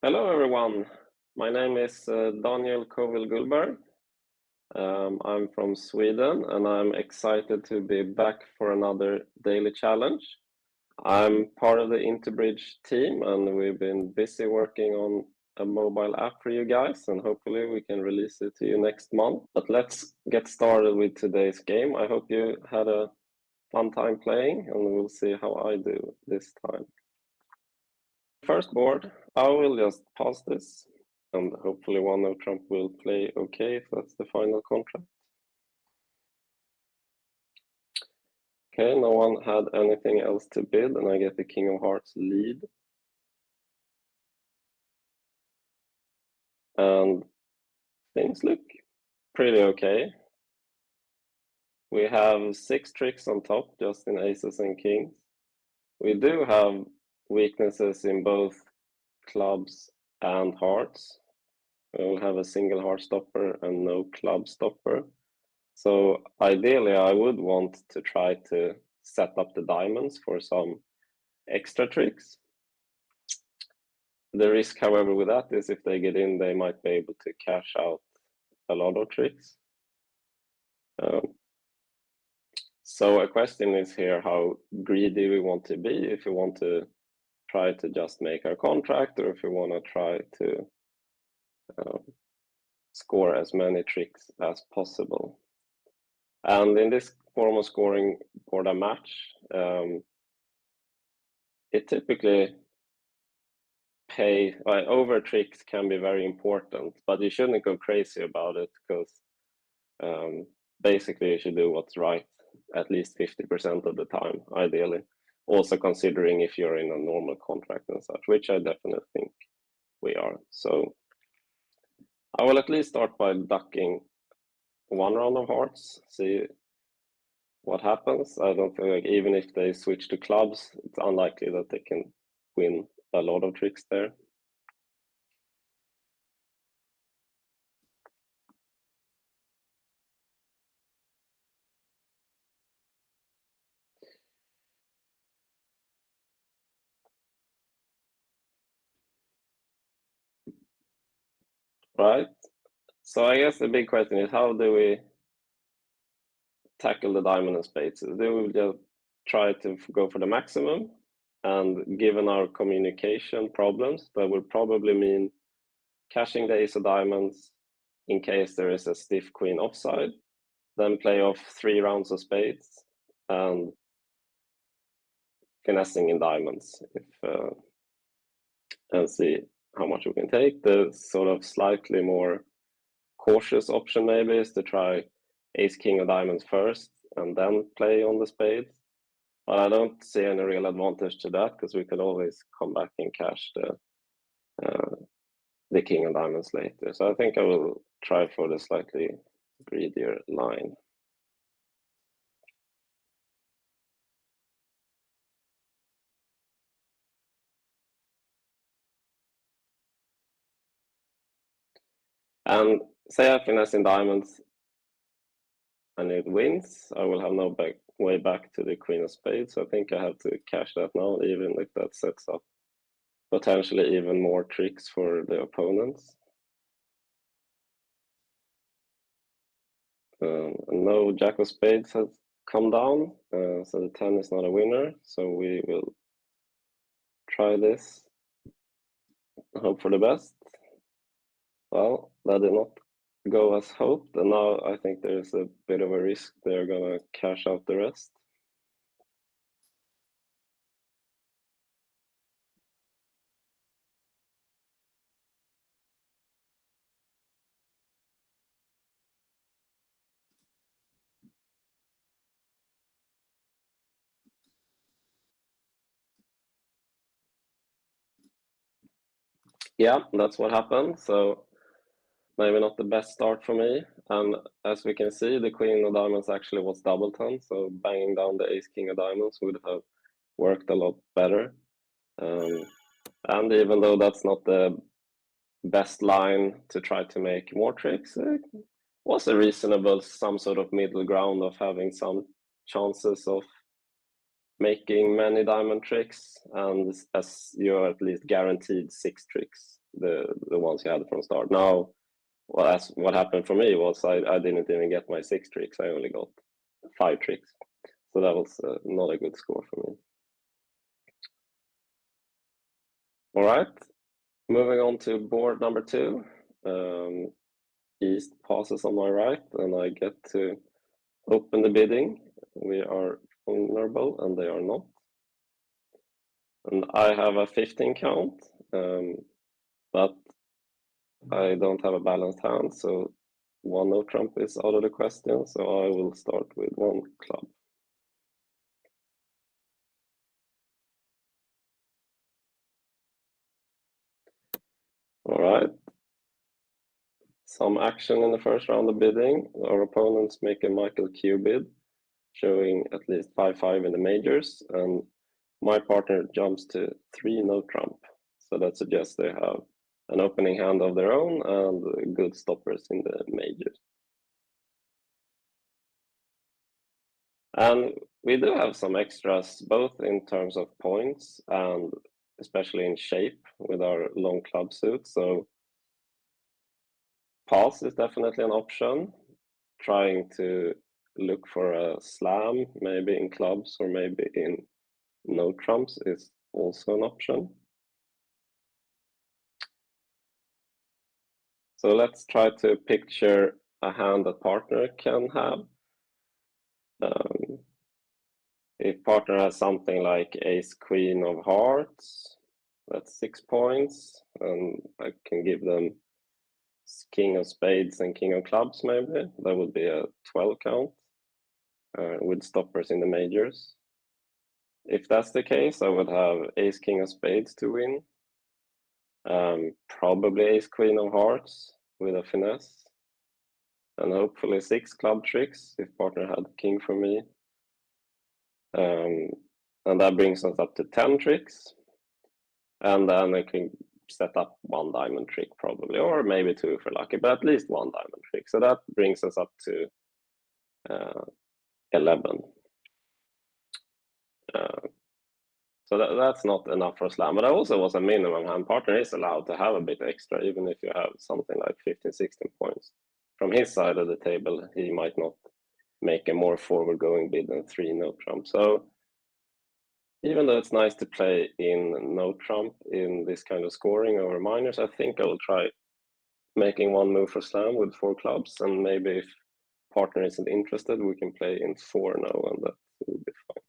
Hello, everyone. My name is Daniel Gullberg. I'm from Sweden, and I'm excited to be back for another daily challenge. I'm part of the IntoBridge team, and we've been busy working on a mobile app for you guys, and hopefully we can release it to you next month. But let's get started with today's game. I hope you had a fun time playing, and we'll see how I do this time. First board, I will just pause this, and hopefully one of Trump will play okay if that's the final contract. Okay, no one had anything else to bid, and I get the King of Hearts lead. And things look pretty okay. We have 6 tricks on top, just in aces and kings. We do have weaknesses in both clubs and hearts. We will have a single heart stopper and no club stopper. So ideally, I would want to try to set up the diamonds for some extra tricks. The risk, however, with that is if they get in, they might be able to cash out a lot of tricks. So a question is here, how greedy we want to be, if we want to try to just make our contract, or if we want to try to score as many tricks as possible. And in this form of scoring for the match, it typically over tricks can be very important, but you shouldn't go crazy about it, because basically you should do what's right at least 50% of the time, ideally. Also considering if you're in a normal contract and such, which I definitely think we are. So I will at least start by ducking one round of hearts, see what happens. I don't feel like even if they switch to clubs, it's unlikely that they can win a lot of tricks there. Right? So I guess the big question is, how do we tackle the diamond and spades? Do we just try to go for the maximum? And given our communication problems, that will probably mean cashing the ace of diamonds in case there is a stiff queen offside, then play off 3 rounds of spades and finessing in diamonds and see how much we can take. The sort of slightly more cautious option maybe is to try ace king of diamonds first and then play on the spades. But I don't see any real advantage to that, because we could always come back and cash the king of diamonds later. So I think I will try for the slightly greedier line. And say I finesse in diamonds and it wins, I will have no way back to the queen of spades. So I think I have to cash that now, even if that sets up potentially even more tricks for the opponents. No jack of spades has come down, so the 10 is not a winner. So we will try this, hope for the best. Well, that did not go as hoped, and now I think there's a bit of a risk they're gonna cash out the rest. Yeah, that's what happened. So maybe not the best start for me. And as we can see, the queen of diamonds actually was doubleton, so banging down the ace king of diamonds would have worked a lot better. And even though that's not the best line to try to make more tricks, it was a reasonable, some sort of middle ground of having some chances of making many diamond tricks, and as you're at least guaranteed 6 tricks the ones he had from start. Now, what happened for me was I didn't even get my 6 tricks. I only got 5 tricks. So that was not a good score for me. All right, moving on to board number 2. East passes on my right, and I get to open the bidding. We are vulnerable, and they are not. And I have a 15 count, but I don't have a balanced hand, so 1 no trump is out of the question, so I will start with 1 club. All right. Some action in the first round of bidding. Our opponents make a Michael Q bid, showing at least 5-5 in the majors, and my partner jumps to 3 no trump. So that suggests they have an opening hand of their own and good stoppers in the majors. And we do have some extras, both in terms of points and especially in shape with our long club suit. So pass is definitely an option. Trying to look for a slam, maybe in clubs or maybe in no trumps, is also an option. So let's try to picture a hand that partner can have. If partner has something like ace queen of hearts, that's 6 points, and I can give them king of spades and king of clubs, maybe. That would be a 12 count with stoppers in the majors. If that's the case, I would have ace king of spades to win. Probably ace queen of hearts with a finesse. And hopefully 6 club tricks if partner had king for me. And that brings us up to 10 tricks. And then I can set up 1 diamond trick probably, or maybe 2 if we're lucky, but at least 1 diamond trick. So that brings us up to 11. So that's not enough for a slam, but that also was a minimum hand. Partner is allowed to have a bit extra, even if you have something like 15, 16 points. From his side of the table, he might not make a more forward-going bid than 3 no trump. So even though it's nice to play in no trump in this kind of scoring over minors, I think I will try making 1 move for slam with 4 clubs, and maybe if partner isn't interested, we can play in 4 no, and that will be fine.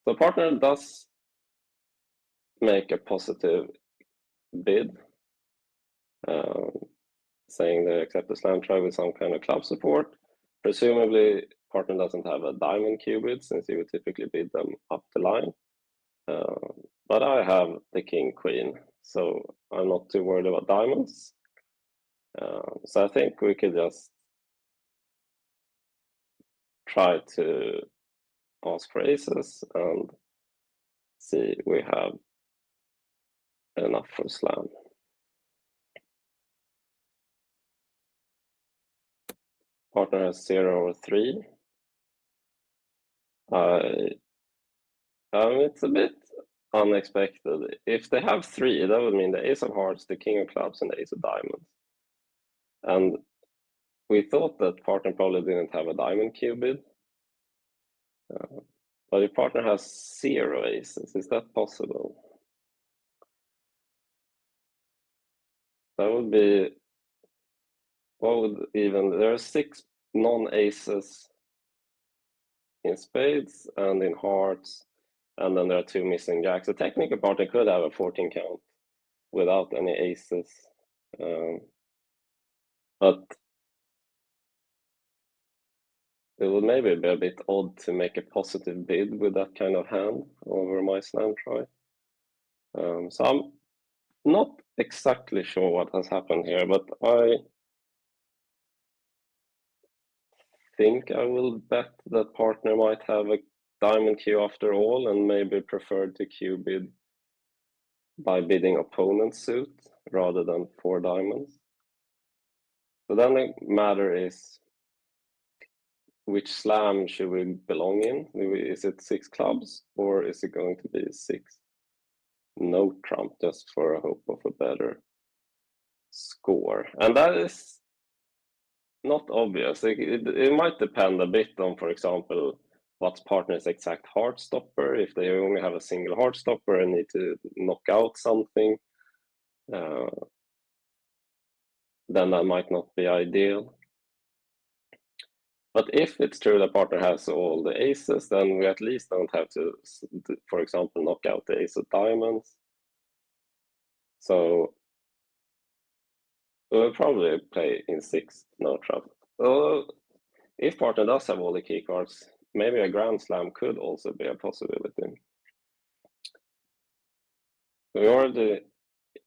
So partner does make a positive bid, saying they accept the slam try with some kind of club support. Presumably, partner doesn't have a diamond Q bid, since he would typically bid them up the line. But I have the king queen, so I'm not too worried about diamonds. So I think we could just try to ask for aces and see we have enough for slam. Partner has 0 or 3. It's a bit unexpected. If they have 3, that would mean the ace of hearts, the king of clubs, and the ace of diamonds. And we thought that partner probably didn't have a diamond Q bid. But if partner has 0 aces, is that possible? That would be, there are 6 non-aces in spades and in hearts, and then there are 2 missing jacks. So technically partner could have a 14 count without any aces. But it would maybe be a bit odd to make a positive bid with that kind of hand over my slam try. So I'm not exactly sure what has happened here, but I think I will bet that partner might have a diamond Q after all, and maybe prefer to Q bid by bidding opponent's suit rather than 4 diamonds. So then the matter is, which slam should we belong in? Is it 6 clubs, or is it going to be 6 no trump just for a hope of a better score. And that is not obvious. It might depend a bit on, for example, what's partner's exact heart stopper. If they only have a single heart stopper and need to knock out something, then that might not be ideal. But if it's true that partner has all the aces, then we at least don't have to, for example, knock out the ace of diamonds. So we'll probably play in 6, no trouble. If partner does have all the key cards, maybe a grand slam could also be a possibility. We already,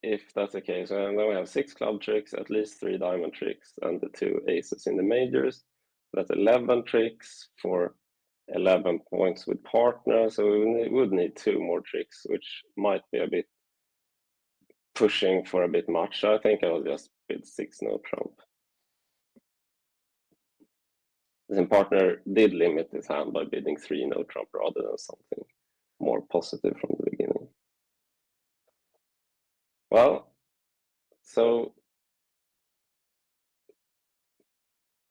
if that's the case, and then we have 6 club tricks, at least 3 diamond tricks, and the 2 aces in the majors. That's 11 tricks for 11 points with partner, so we would need 2 more tricks, which might be a bit pushing for a bit much. I think I will just bid 6 no trump. Then partner did limit his hand by bidding 3 no trump rather than something more positive from the beginning. Well, so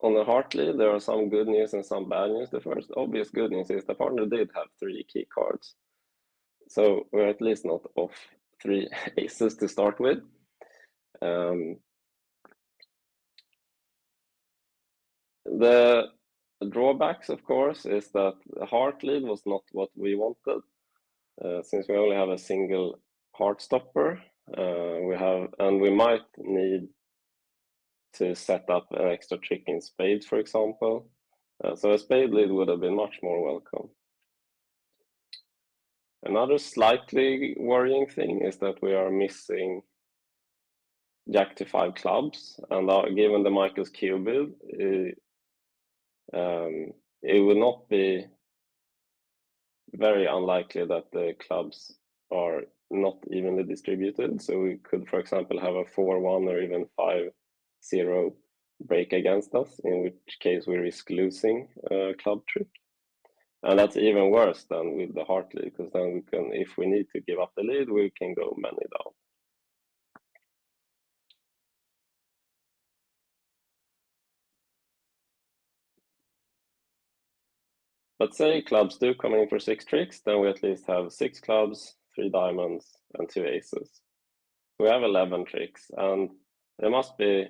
on the heart lead, there are some good news and some bad news. The first obvious good news is the partner did have 3 key cards. So we're at least not off 3 aces to start with. The drawbacks, of course, is that the heart lead was not what we wanted. Since we only have a single heart stopper, we might need to set up an extra trick in spades, for example. So a spade lead would have been much more welcome. Another slightly worrying thing is that we are missing Jack to 5 clubs, and given the Michael's cube build, it would not be very unlikely that the clubs are not evenly distributed. So we could, for example, have a 4-1 or even 5-0 break against us, in which case we risk losing a club trick. And that's even worse than with the heart lead, because then we can, if we need to give up the lead, we can go many down. But say clubs do come in for 6 tricks, then we at least have 6 clubs, 3 diamonds, and 2 aces. We have 11 tricks, and there must be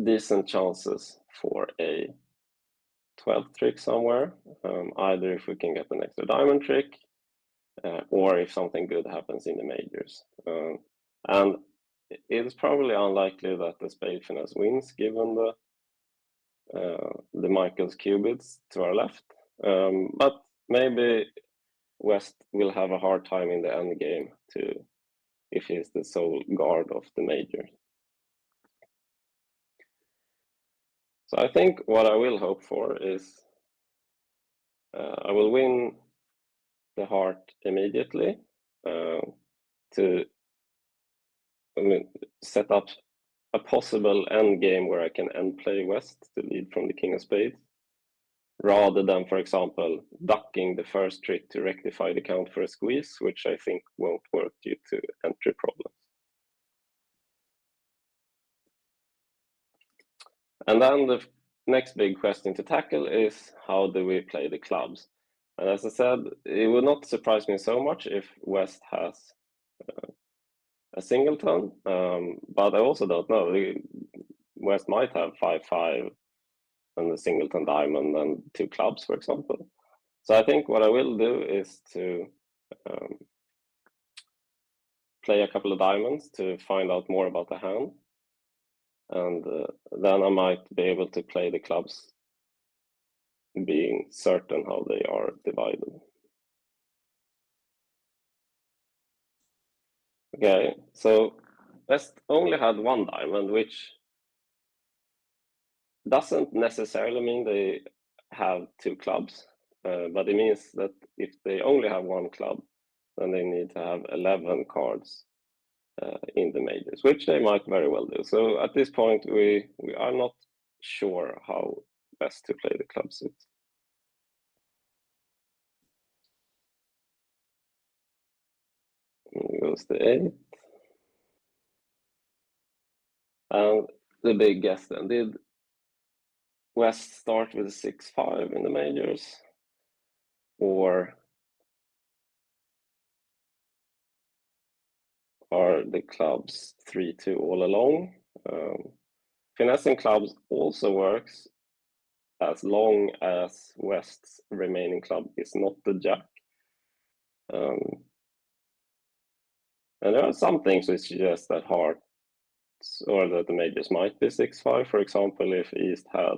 decent chances for a 12th trick somewhere, either if we can get an extra diamond trick, or if something good happens in the majors. And it is probably unlikely that the spade finesse wins, given the Michael's cubits to our left. But maybe West will have a hard time in the end game if he's the sole guard of the major. So I think what I will hope for is I will win the heart immediately to set up a possible end game where I can end play West to lead from the king of spades, rather than, for example, ducking the first trick to rectify the count for a squeeze, which I think won't work due to entry problems. And then the next big question to tackle is, how do we play the clubs? And as I said, it would not surprise me so much if West has a singleton, but I also don't know. West might have 5-5 and a singleton diamond and 2 clubs, for example. So I think what I will do is to play a couple of diamonds to find out more about the hand, and then I might be able to play the clubs being certain how they are divided. Okay, so West only had 1 diamond, which doesn't necessarily mean they have 2 clubs, but it means that if they only have 1 club, then they need to have 11 cards in the majors, which they might very well do. So at this point, we are not sure how best to play the club suit. goes the 8. And the big guess then, did West start with a 6-5 in the majors? Or are the clubs 3-2 all along? Finessing clubs also works as long as West's remaining club is not the jack. And there are some things which suggest that hearts or that the majors might be 6-5. For example, if East had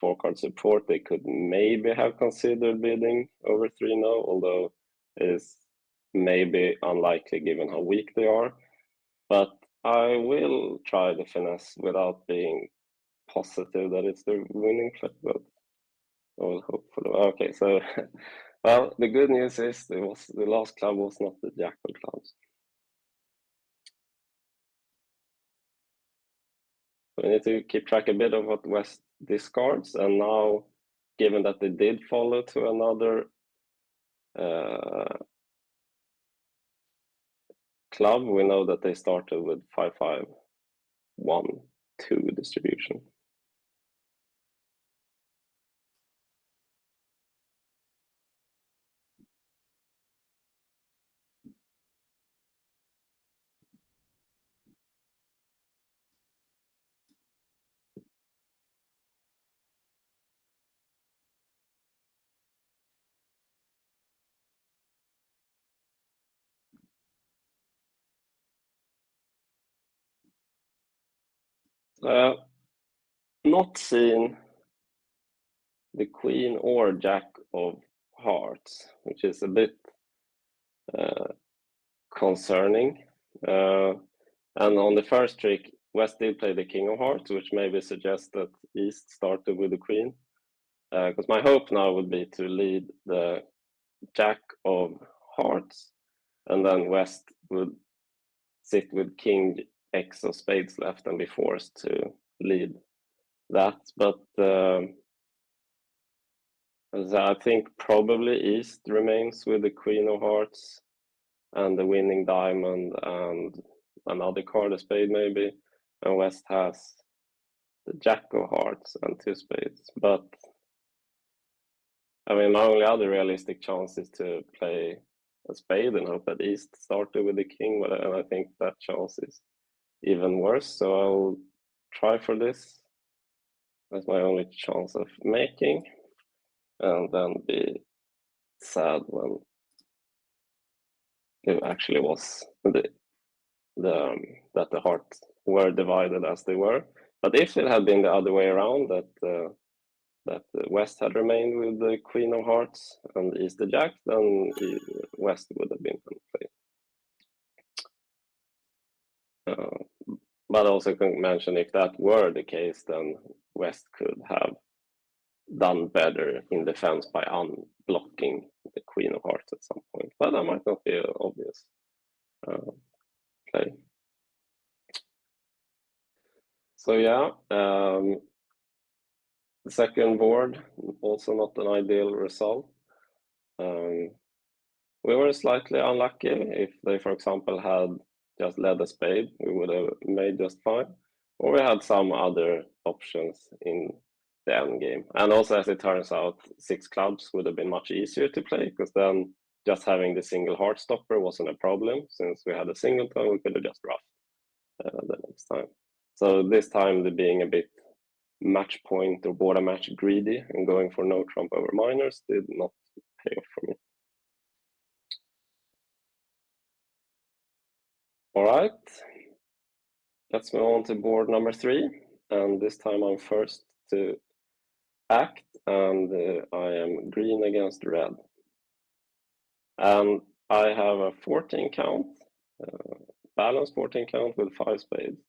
4-card support, they could maybe have considered bidding over 3-0, although it is maybe unlikely given how weak they are. But I will try the finesse without being positive that it's the winning play, but I will hope for the... Okay, so well, the good news is the last club was not the jack of clubs. We need to keep track a bit of what West discards, and now, given that they did follow to another club, we know that they started with 5-5-1-2 distribution. Not seen the queen or jack of hearts, which is a bit concerning. And on the first trick, West did play the king of hearts, which maybe suggests that East started with the queen. Because my hope now would be to lead the jack of hearts, and then West would sit with king X of spades left and be forced to lead that. But I think probably East remains with the queen of hearts and the winning diamond and another card, a spade maybe, and West has the jack of hearts and 2 spades. But I mean, my only other realistic chance is to play a spade and hope that East started with the king, and I think that chance is even worse, so I'll try for this. That's my only chance of making, and then be sad when it actually was that the hearts were divided as they were. But if it had been the other way around, that West had remained with the queen of hearts and East the jack, then West would have been played. But also can mention, if that were the case, then West could have done better in defense by unblocking the queen of hearts at some point, but that might not be an obvious play. So yeah, the second board, also not an ideal result. We were slightly unlucky. If they, for example, had just led a spade, we would have made just fine. Or we had some other options in the end game. And also, as it turns out, 6 clubs would have been much easier to play, because then just having the single heart stopper wasn't a problem. Since we had a singleton, we could have just roughed the next time. So this time, the being a bit match point or border match greedy and going for no trump over minors did not pay off for me. All right, let's move on to board number 3, and this time I'm first to act, and I am green against red. And I have a 14 count, balanced 14 count with 5 spades.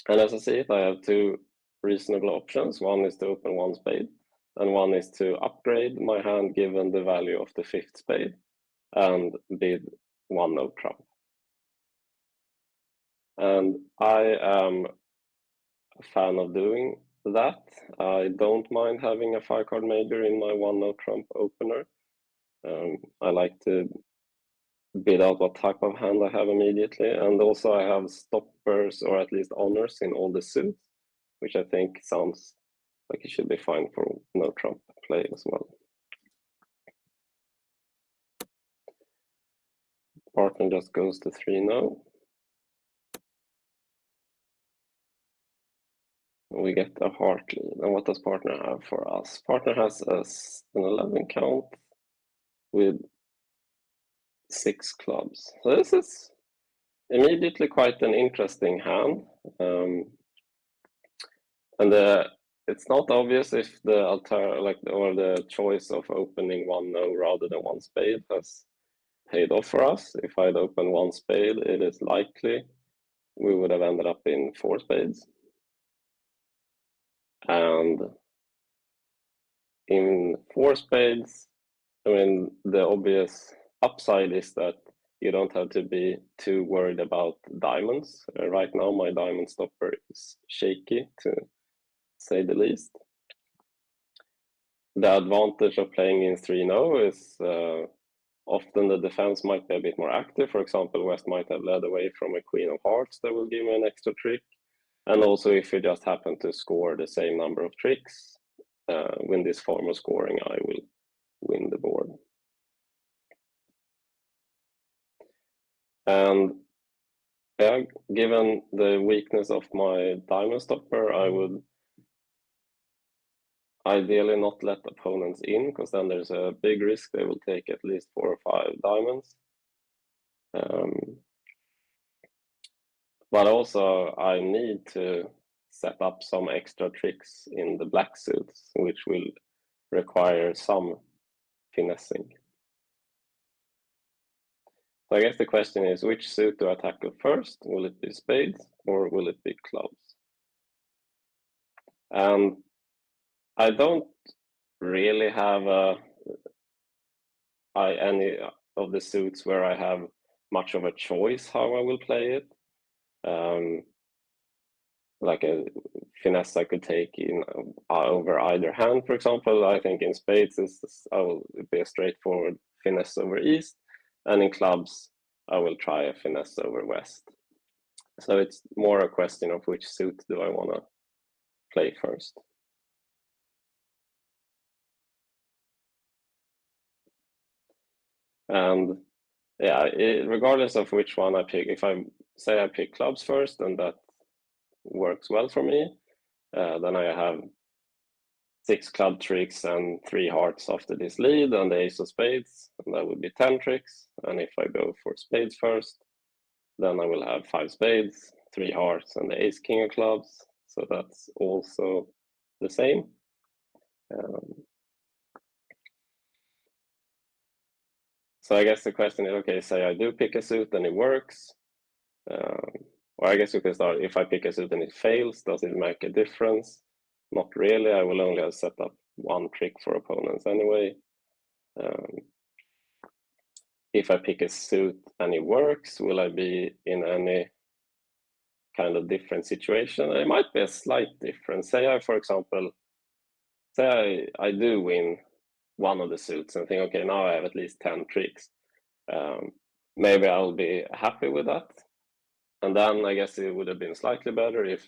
And as I see it, I have 2 reasonable options. One is to open 1 spade, and one is to upgrade my hand given the value of the 5th spade and bid 1 no trump. And I am a fan of doing that. I don't mind having a 5-card major in my 1 no trump opener. I like to bid out what type of hand I have immediately, and also I have stoppers or at least honors in all the suits, which I think sounds like it should be fine for no trump play as well. Partner just goes to 3-0. We get a heart lead. And what does partner have for us? Partner has an 11 count with 6 clubs. So this is immediately quite an interesting hand. And it's not obvious if the choice of opening 1-0 rather than 1 spade has paid off for us. If I'd opened 1 spade, it is likely we would have ended up in 4 spades. And in 4 spades, I mean, the obvious upside is that you don't have to be too worried about diamonds. Right now, my diamond stopper is shaky, to say the least. The advantage of playing in 3-0 is often the defense might be a bit more active. For example, West might have led away from a queen of hearts that will give me an extra trick. And also, if you just happen to score the same number of tricks, win this form of scoring, I will win the board. And yeah, given the weakness of my diamond stopper, I would ideally not let opponents in, because then there's a big risk they will take at least 4 or 5 diamonds. But also I need to set up some extra tricks in the black suits, which will require some finessing. So I guess the question is, which suit do I tackle first? Will it be spades or will it be clubs? And I don't really have any of the suits where I have much of a choice how I will play it. Like a finesse I could take in over either hand, for example. I think in spades I will be a straightforward finesse over east, and in clubs I will try a finesse over west. So it's more a question of which suit do I want to play first. And yeah, regardless of which one I pick, if I say I pick clubs first and that works well for me, then I have 6 club tricks and 3 hearts after this lead, and the ace of spades, and that would be 10 tricks. And if I go for spades first, then I will have 5 spades, 3 hearts, and the ace king of clubs. So that's also the same. So I guess the question is, okay, say I do pick a suit and it works. Or I guess you can start, if I pick a suit and it fails, does it make a difference? Not really. I will only have set up 1 trick for opponents anyway. If I pick a suit and it works, will I be in any kind of different situation? It might be a slight difference. Say I, for example, I do win one of the suits and think, okay, now I have at least 10 tricks. Maybe I'll be happy with that. And then I guess it would have been slightly better if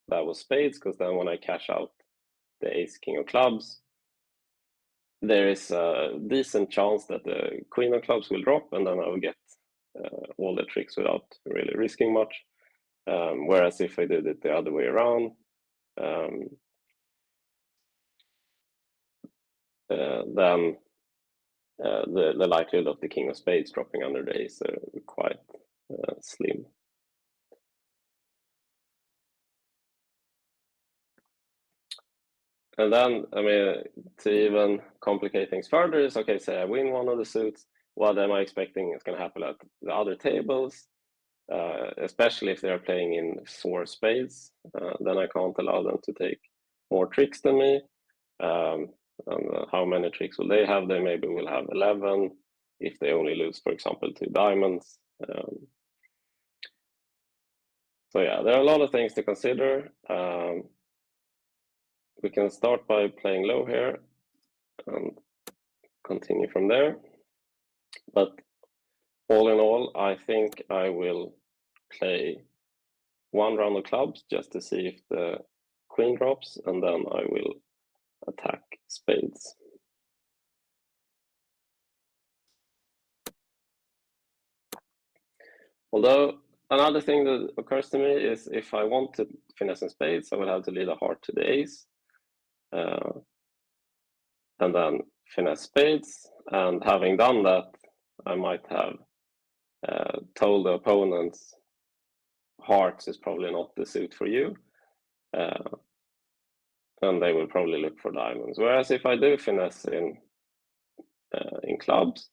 that was spades, because then when I cash out the ace king of clubs, there is a decent chance that the queen of clubs will drop, and then I will get all the tricks without really risking much. Whereas if I did it the other way around, then the likelihood of the king of spades dropping under the ace are quite slim. And then, I mean, to even complicate things further is, okay, say I win one of the suits, what am I expecting is going to happen at the other tables? Especially if they're playing in 4 spades, then I can't allow them to take more tricks than me. And how many tricks will they have? They maybe will have 11 if they only lose, for example, 2 diamonds. So yeah, there are a lot of things to consider. We can start by playing low here and continue from there. But all in all, I think I will play one round of clubs just to see if the queen drops, and then I will attack spades. Although another thing that occurs to me is if I want to finesse in spades, I will have to lead a heart to the ace, and then finesse spades. And having done that, I might have told the opponents hearts is probably not the suit for you, and they will probably look for diamonds. Whereas if I do finesse in clubs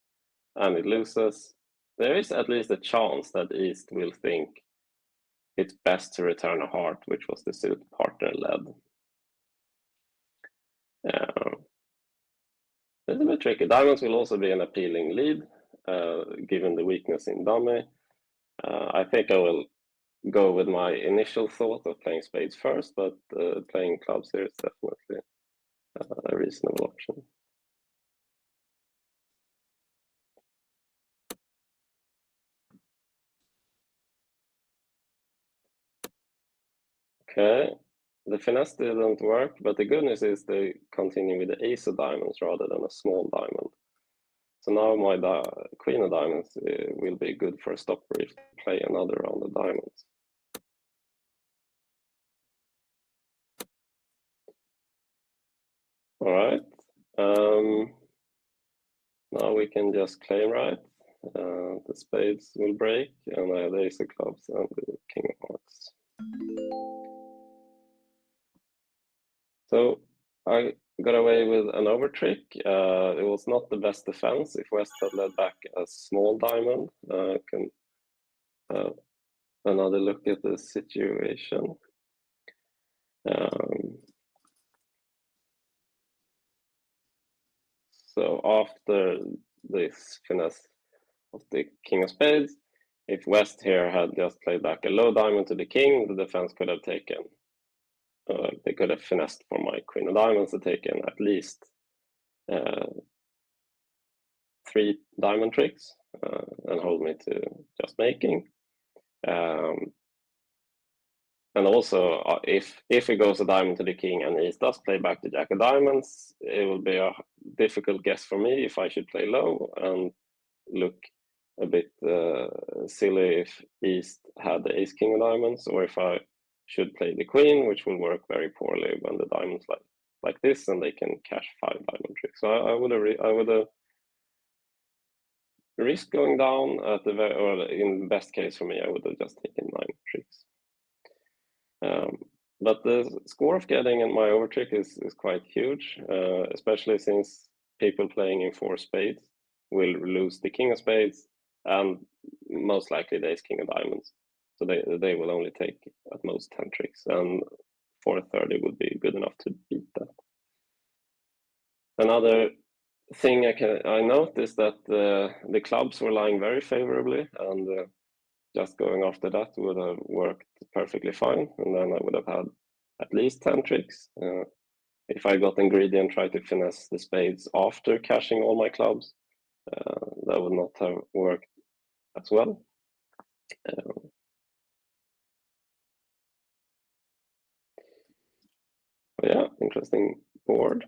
and it loses, there is at least a chance that East will think it's best to return a heart, which was the suit partner led. It's a bit tricky. Diamonds will also be an appealing lead, given the weakness in dummy. I think I will go with my initial thought of playing spades first, but playing clubs here is definitely a reasonable option. Okay, the finesse didn't work, but the good news is they continue with the ace of diamonds rather than a small diamond. So now my queen of diamonds will be good for a stopper if they play another round of diamonds. All right. Now we can just claim right. The spades will break, and I have the ace of clubs and the king of hearts. So I got away with an over trick. It was not the best defense. If West had led back a small diamond, can another look at the situation. So after this finesse of the king of spades, if West here had just played back a low diamond to the king, the defense could have taken, they could have finessed for my queen of diamonds and taken at least 3 diamond tricks and hold me to just making. And also, if it goes a diamond to the king and East does play back the jack of diamonds, it will be a difficult guess for me if I should play low and look a bit silly if East had the ace king of diamonds, or if I should play the queen, which will work very poorly when the diamonds like this and they can cash 5 diamond tricks. So I would have risked going down at the or in best case for me, I would have just taken 9 tricks. But the score of getting in my overtrick is quite huge, especially since people playing in 4 spades will lose the king of spades and most likely the ace king of diamonds. So they will only take at most 10 tricks, and 430 would be good enough to beat that. Another thing I noticed that the clubs were lying very favorably, and just going after that would have worked perfectly fine, and then I would have had at least 10 tricks. If I got greedy and tried to finesse the spades after cashing all my clubs, that would not have worked as well. Yeah, interesting board.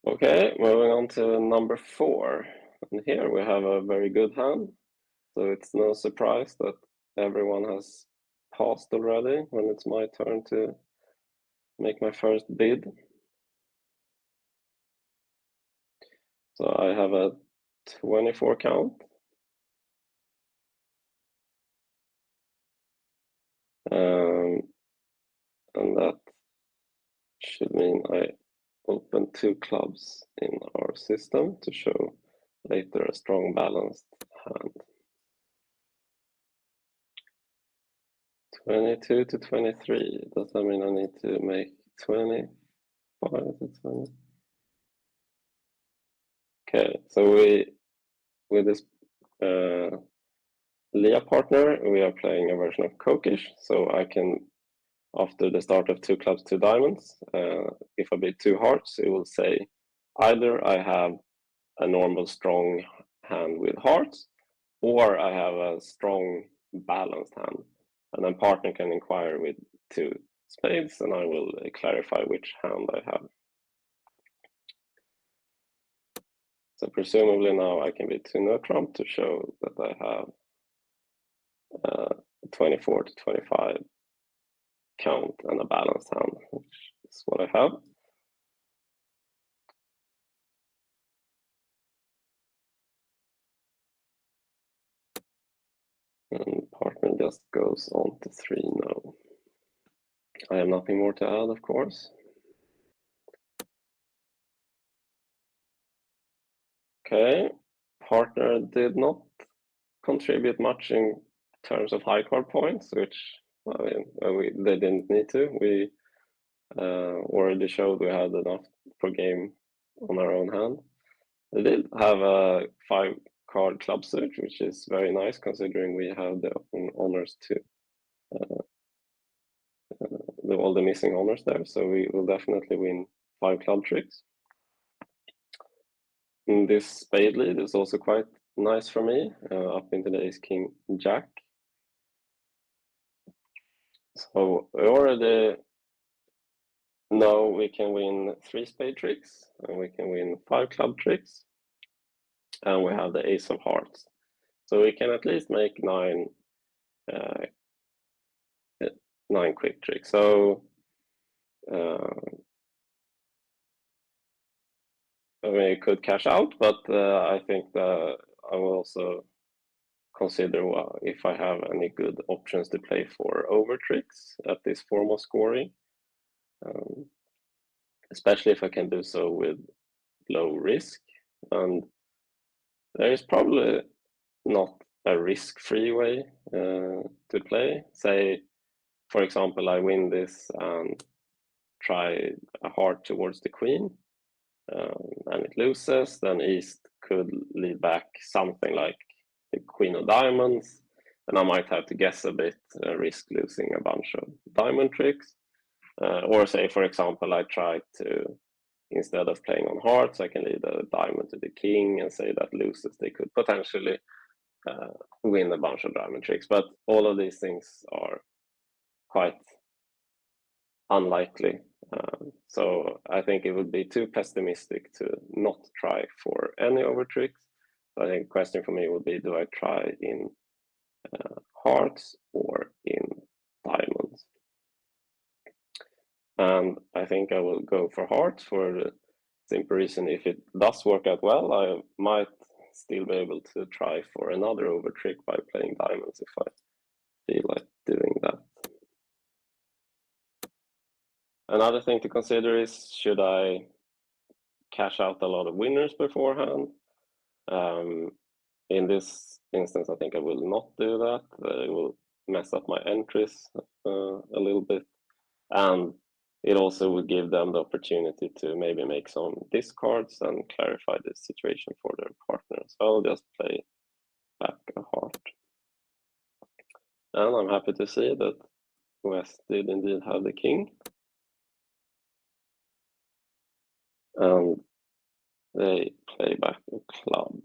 Okay, moving on to number 4. And here we have a very good hand. So it's no surprise that everyone has passed already when it's my turn to make my first bid. So I have a 24 count. And that should mean I open 2 clubs in our system to show later a strong balanced hand. 22 to 23. Does that mean I need to make 25 to 20? Okay, so with this Leah partner, we are playing a version of Kokish, so I can, after the start of 2 clubs, 2 diamonds, if I bid 2 hearts, it will say either I have a normal strong hand with hearts, or I have a strong balanced hand. And then partner can inquire with 2 spades, and I will clarify which hand I have. So presumably now I can be to no trump to show that I have 24 to 25 count and a balanced hand, which is what I have. And partner just goes on to 3 now. I have nothing more to add, of course. Okay, partner did not contribute much in terms of high card points, which they didn't need to. We already showed we had enough per game on our own hand. They did have a 5-card club suit, which is very nice considering we have the honors to all the missing honors there. So we will definitely win 5 club tricks. And this spade lead is also quite nice for me, up into the ace king jack. So we already know we can win 3 spade tricks, and we can win 5 club tricks, and we have the ace of hearts. So we can at least make 9 quick tricks. So I mean, it could cash out, but I think that I will also consider if I have any good options to play for over tricks at this form of scoring, especially if I can do so with low risk. And there is probably not a risk-free way to play. Say, for example, I win this and try a heart towards the queen, and it loses, then East could lead back something like the queen of diamonds, and I might have to guess a bit, risk losing a bunch of diamond tricks. Or say, for example, I try to, instead of playing on hearts, I can lead a diamond to the king and say that loses, they could potentially win a bunch of diamond tricks. But all of these things are quite unlikely. So I think it would be too pessimistic to not try for any over tricks. I think the question for me would be, do I try in hearts or in diamonds? And I think I will go for hearts for the simple reason, if it does work out well, I might still be able to try for another over trick by playing diamonds if I feel like doing that. Another thing to consider is, should I cash out a lot of winners beforehand? In this instance, I think I will not do that. It will mess up my entries a little bit, and it also would give them the opportunity to maybe make some discards and clarify the situation for their partner. So I'll just play back a heart. And I'm happy to see that West did indeed have the king. And they play back a club.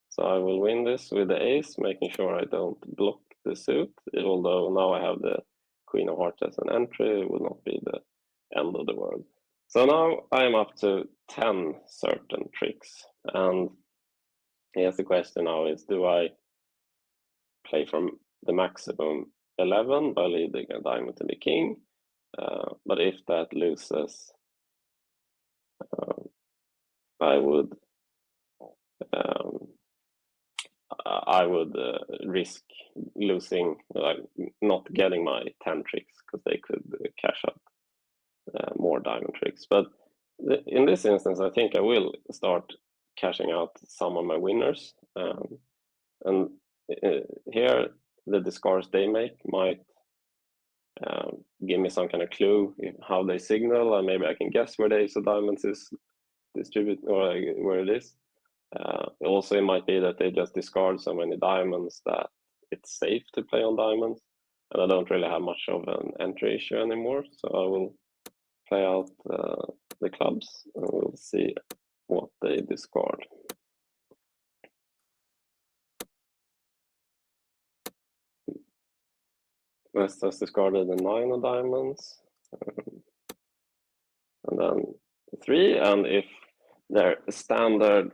So I will win this with the ace, making sure I don't block the suit, although now I have the queen of hearts as an entry, it will not be the end of the world. So now I am up to 10 certain tricks, and here's the question now is, do I play from the maximum 11 by leading a diamond to the king? But if that loses, I would risk losing, not getting my 10 tricks, because they could cash out more diamond tricks. But in this instance, I think I will start cashing out some of my winners. And here, the discards they make might give me some kind of clue how they signal, and maybe I can guess where the ace of diamonds is distributed, or where it is. Also, it might be that they just discard so many diamonds that it's safe to play on diamonds, and I don't really have much of an entry issue anymore. So I will play out the clubs, and we'll see what they discard. West has discarded the 9 of diamonds, and then 3, and if their standard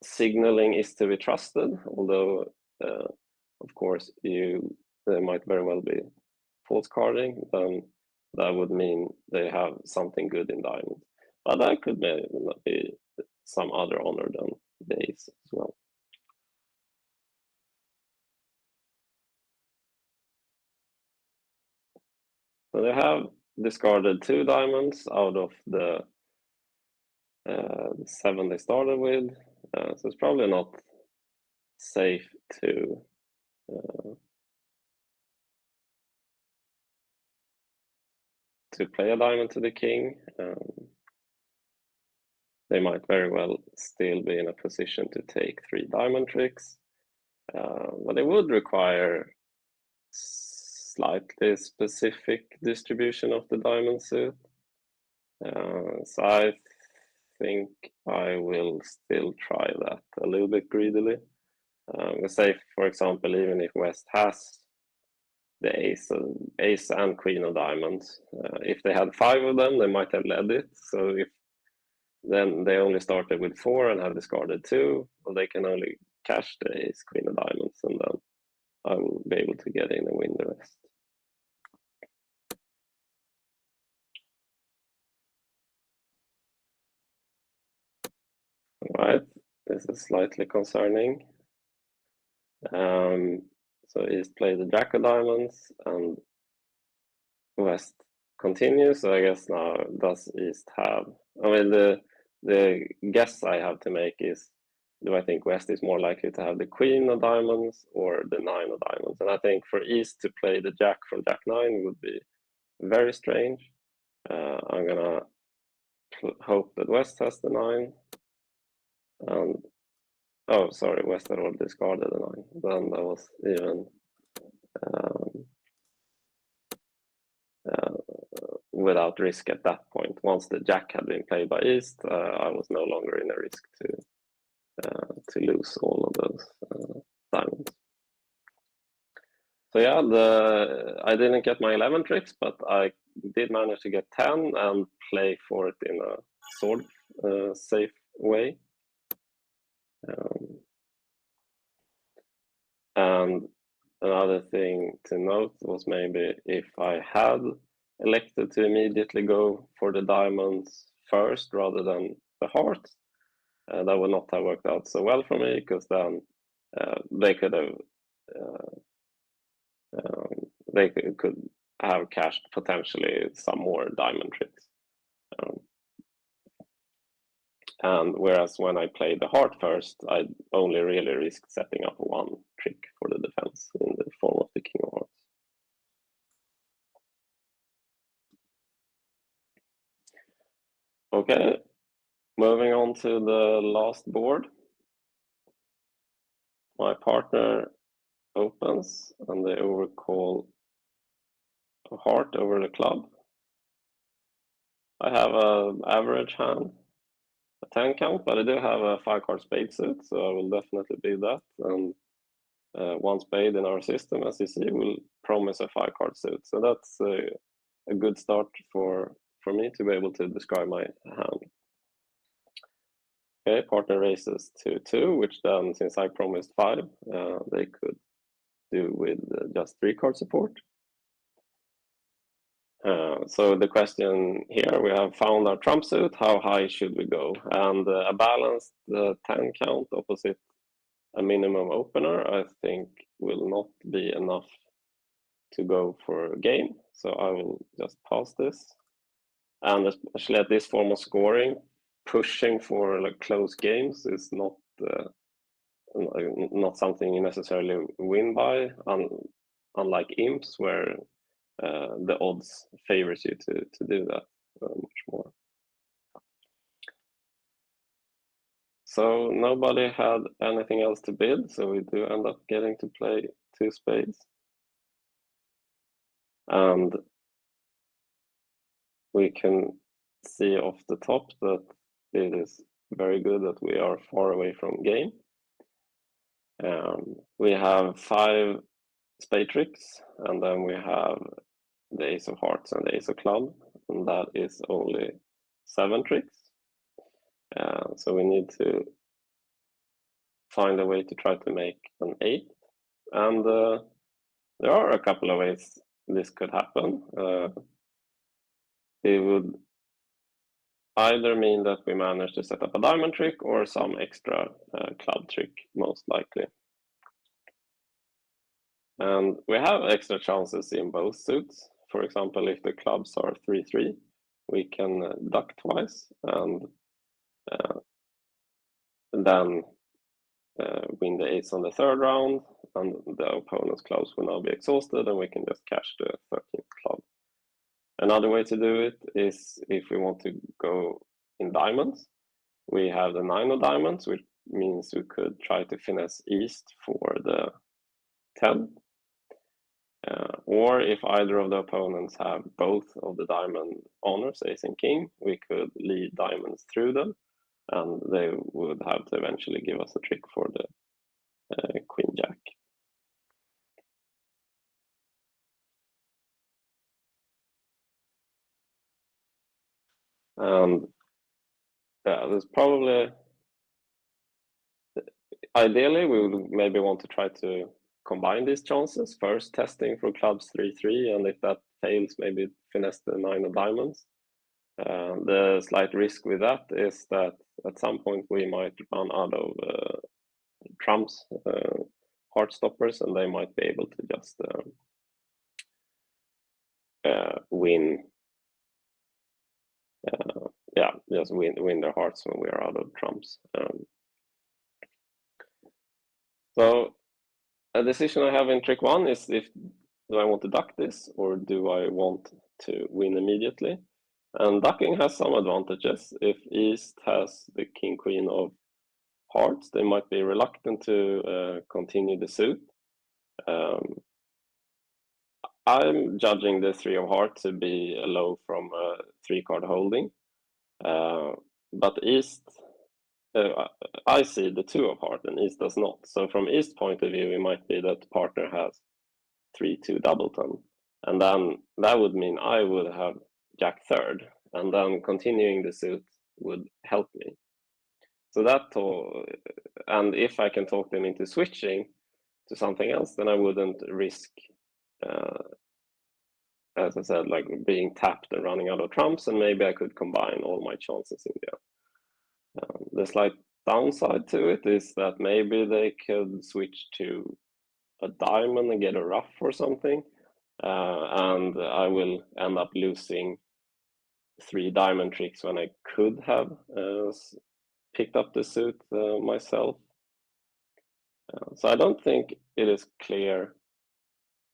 signaling is to be trusted, although of course they might very well be false carding, then that would mean they have something good in diamond. But that could be some other honor than the ace as well. So they have discarded 2 diamonds out of the 7 they started with, so it's probably not safe to play a diamond to the king. They might very well still be in a position to take 3 diamond tricks, but it would require slightly specific distribution of the diamond suit. So I think I will still try that a little bit greedily. Say, for example, even if West has the ace and queen of diamonds, if they had 5 of them, they might have led it. So if then they only started with 4 and have discarded 2, well, they can only cash the ace queen of diamonds, and then I will be able to get in and win the rest. All right, this is slightly concerning. So East played the jack of diamonds and West continues. So I guess now does East have? I mean, the guess I have to make is, do I think West is more likely to have the queen of diamonds or the 9 of diamonds? And I think for East to play the jack from jack 9 would be very strange. I'm gonna hope that West has the 9. And oh, sorry, West had already discarded the 9. Then that was even without risk at that point. Once the jack had been played by East, I was no longer in a risk to lose all of those diamonds. So yeah, I didn't get my 11 tricks, but I did manage to get 10 and play for it in a sort of safe way. And another thing to note was maybe if I had elected to immediately go for the diamonds first rather than the hearts, that would not have worked out so well for me, because then they could have cashed potentially some more diamond tricks. And whereas when I played the heart first, I only really risked setting up 1 trick for the defense in the form of the king of hearts. Okay, moving on to the last board. My partner opens and they overcall a heart over the club. I have an average hand, a 10 count, but I do have a 5-card spade suit, so I will definitely be that. And 1 spade in our system, as you see, will promise a 5-card suit. So that's a good start for me to be able to describe my hand. Okay, partner raises to 2, which then, since I promised 5, they could do with just 3-card support. So the question here, we have found our trump suit, how high should we go? And a balanced 10 count opposite a minimum opener, I think will not be enough to go for a game. So I will just pass this. And especially at this form of scoring, pushing for like close games is not something you necessarily win by, unlike imps where the odds favors you to do that much more. So nobody had anything else to bid, so we do end up getting to play 2 spades. And we can see off the top that it is very good that we are far away from game. We have 5 spade tricks, and then we have the ace of hearts and the ace of club, and that is only 7 tricks. So we need to find a way to try to make an 8, and there are a couple of ways this could happen. It would either mean that we manage to set up a diamond trick or some extra club trick, most likely. And we have extra chances in both suits. For example, if the clubs are 3-3, we can duck twice and then win the ace on the 3rd round, and the opponent's clubs will now be exhausted, and we can just cash the 13th club. Another way to do it is if we want to go in diamonds. We have the 9 of diamonds, which means we could try to finesse east for the 10. Or if either of the opponents have both of the diamond honors, ace and king, we could lead diamonds through them, and they would have to eventually give us a trick for the queen jack. And yeah, there's probably, ideally we would maybe want to try to combine these chances, first testing for clubs 3-3, and if that fails, maybe finesse the 9 of diamonds. The slight risk with that is that at some point we might run out of trumps, heart stoppers, and they might be able to just win. Just win their hearts when we are out of trumps. So a decision I have in trick 1 is do I want to duck this or do I want to win immediately? And ducking has some advantages. If East has the king queen of hearts, they might be reluctant to continue the suit. I'm judging the 3 of hearts to be a low from a 3-card holding, but East, I see the 2 of hearts and East does not. So from East's point of view, it might be that the partner has 3-2 doubleton, and then that would mean I would have jack 3rd, and then continuing the suit would help me. So and if I can talk them into switching to something else, then I wouldn't risk, as I said, like being tapped and running out of trumps, and maybe I could combine all my chances in there. The slight downside to it is that maybe they could switch to a diamond and get a ruff or something, and I will end up losing 3 diamond tricks when I could have picked up the suit myself. So I don't think it is clear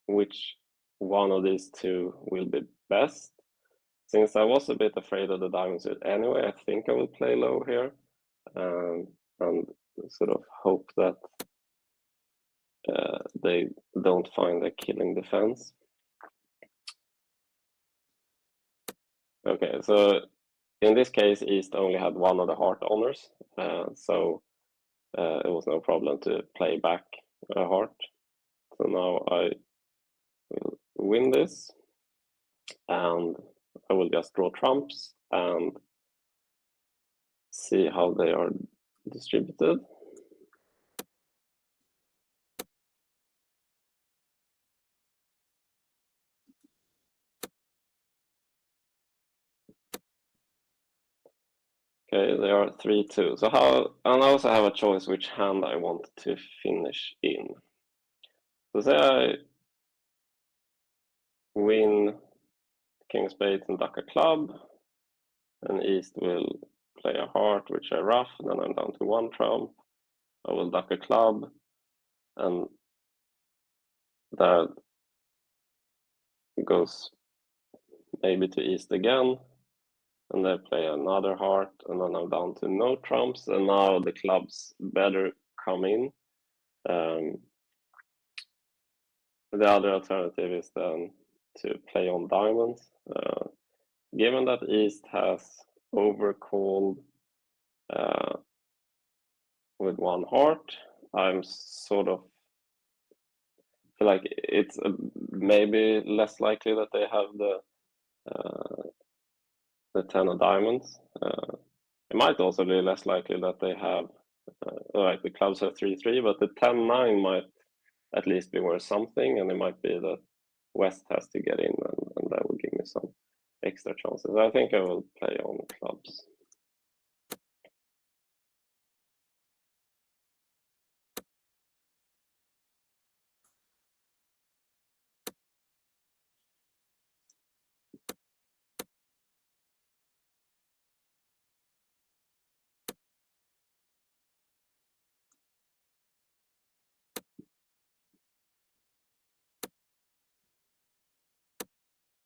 which one of these 2 will be best. Since I was a bit afraid of the diamond suit anyway, I think I will play low here and sort of hope that they don't find a killing defense. Okay, so in this case, East only had 1 of the heart honors, so it was no problem to play back a heart. So now I will win this, and I will just draw trumps and see how they are distributed. Okay, they are 3-2. So and I also have a choice which hand I want to finish in. So say I win king of spades and duck a club, and East will play a heart, which I ruff, then I'm down to 1 trump. I will duck a club, and that goes maybe to East again, and they play another heart, and then I'm down to no trumps, and now the clubs better come in. The other alternative is then to play on diamonds, given that East has overcalled with one heart, I'm sort of feel like it's maybe less likely that they have the 10 of diamonds. It might also be less likely that they have like the clubs have 3-3, but the 10-9 might at least be worth something, and it might be that West has to get in, and that will give me some extra chances. I think I will play on clubs.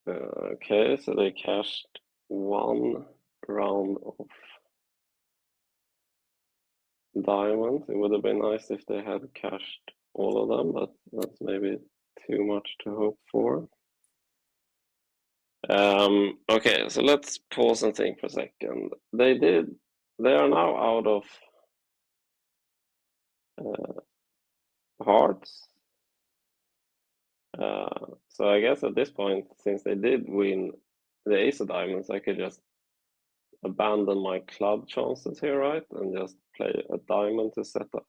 Okay, so they cashed one round of diamonds. It would have been nice if they had cashed all of them, but that's maybe too much to hope for. Okay, so let's pause and think for a second. They are now out of hearts. So I guess at this point, since they did win the ace of diamonds, I could just abandon my club chances here, right? And just play a diamond to set up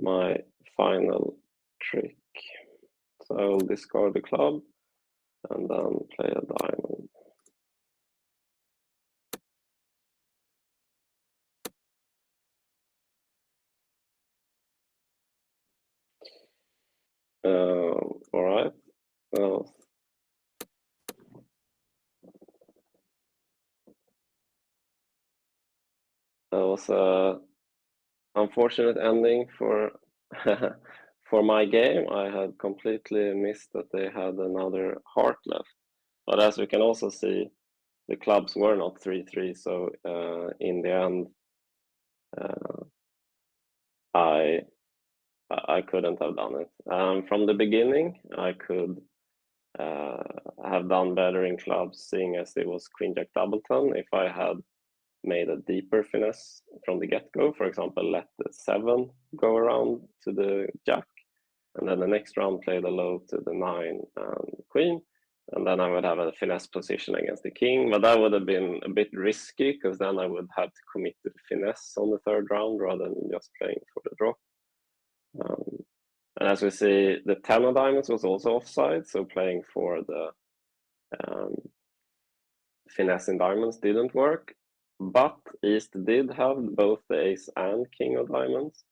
my final trick. So I will discard the club and then play a diamond. All right. Well, that was a unfortunate ending for for my game. I had completely missed that they had another heart left. But as we can also see, the clubs were not 3-3, so in the end, I couldn't have done it. From the beginning, I could have done better in clubs, seeing as it was Queen Jack Doubleton. If I had made a deeper finesse from the get-go, for example, let the 7 go around to the Jack, and then the next round play the low to the 9 and Queen, and then I would have a finesse position against the King, but that would have been a bit risky, because then I would have to commit to the finesse on the 3rd round rather than just playing for the drop. And as we see, the 10 of diamonds was also offside, so playing for the finesse in diamonds didn't work. But East did have both the ace and king of diamonds.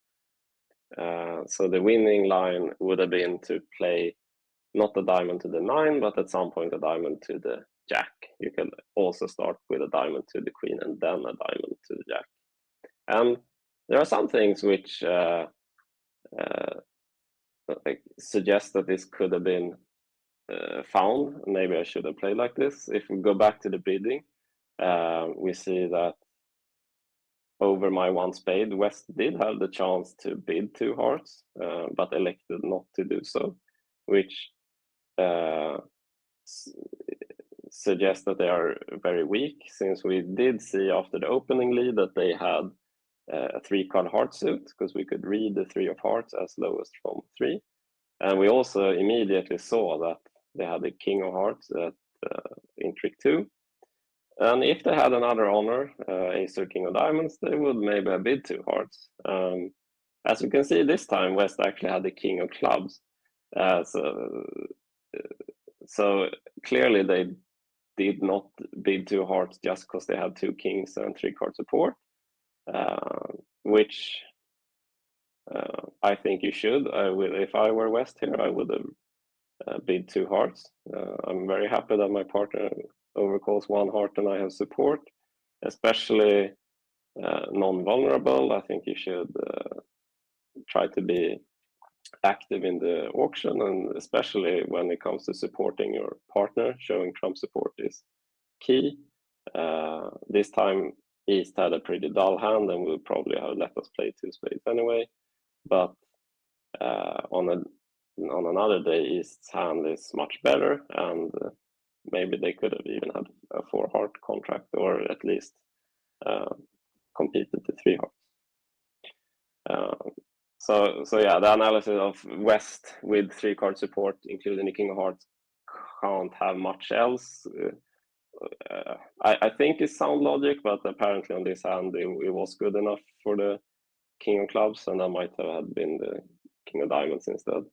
So the winning line would have been to play not a diamond to the 9, but at some point a diamond to the Jack. You can also start with a diamond to the Queen and then a diamond to the Jack. And there are some things which suggest that this could have been found. Maybe I should have played like this. If we go back to the bidding, we see that over my 1 spade, West did have the chance to bid 2 hearts, but elected not to do so, which suggests that they are very weak, since we did see after the opening lead that they had a 3-card heart suit, because we could read the 3 of hearts as lowest from 3. And we also immediately saw that they had the king of hearts in trick 2. And if they had another honor, ace or king of diamonds, they would maybe have bid 2 hearts. As you can see this time, West actually had the king of clubs. So clearly they did not bid 2 hearts just because they had 2 kings and 3-card support, which I think you should. If I were West here, I would have bid 2 hearts. I'm very happy that my partner overcalls 1 heart and I have support, especially non-vulnerable. I think you should try to be active in the auction, and especially when it comes to supporting your partner, showing Trump support is key. This time East had a pretty dull hand and would probably have let us play 2 spades anyway, but on another day East's hand is much better, and maybe they could have even had a 4-heart contract, or at least competed to 3 hearts. So yeah, the analysis of West with 3-card support, including the King of Hearts, can't have much else. I think it's sound logic, but apparently on this hand it was good enough for the King of Clubs, and that might have been the King of Diamonds instead.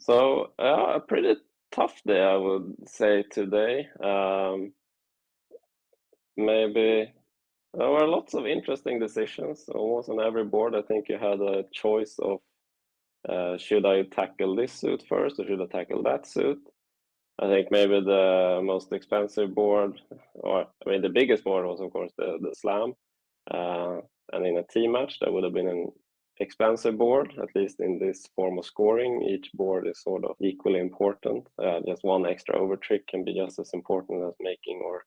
So a pretty tough day, I would say, today. Maybe there were lots of interesting decisions. Almost on every board, I think you had a choice of should I tackle this suit first or should I tackle that suit? I think maybe the most expensive board, or I mean the biggest board was of course the Slam, and in a team match that would have been an expensive board, at least in this form of scoring. Each board is sort of equally important. Just one extra over trick can be just as important as making or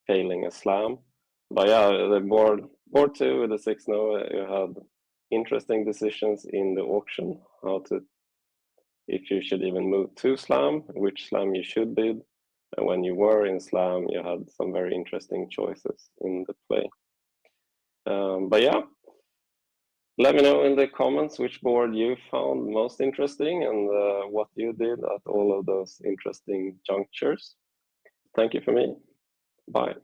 failing a Slam. But yeah, the board 2 with the 6-0, you had interesting decisions in the auction, if you should even move to Slam, which Slam you should bid, and when you were in Slam, you had some very interesting choices in the play. But yeah, let me know in the comments which board you found most interesting and what you did at all of those interesting junctures. Thank you for me. Bye.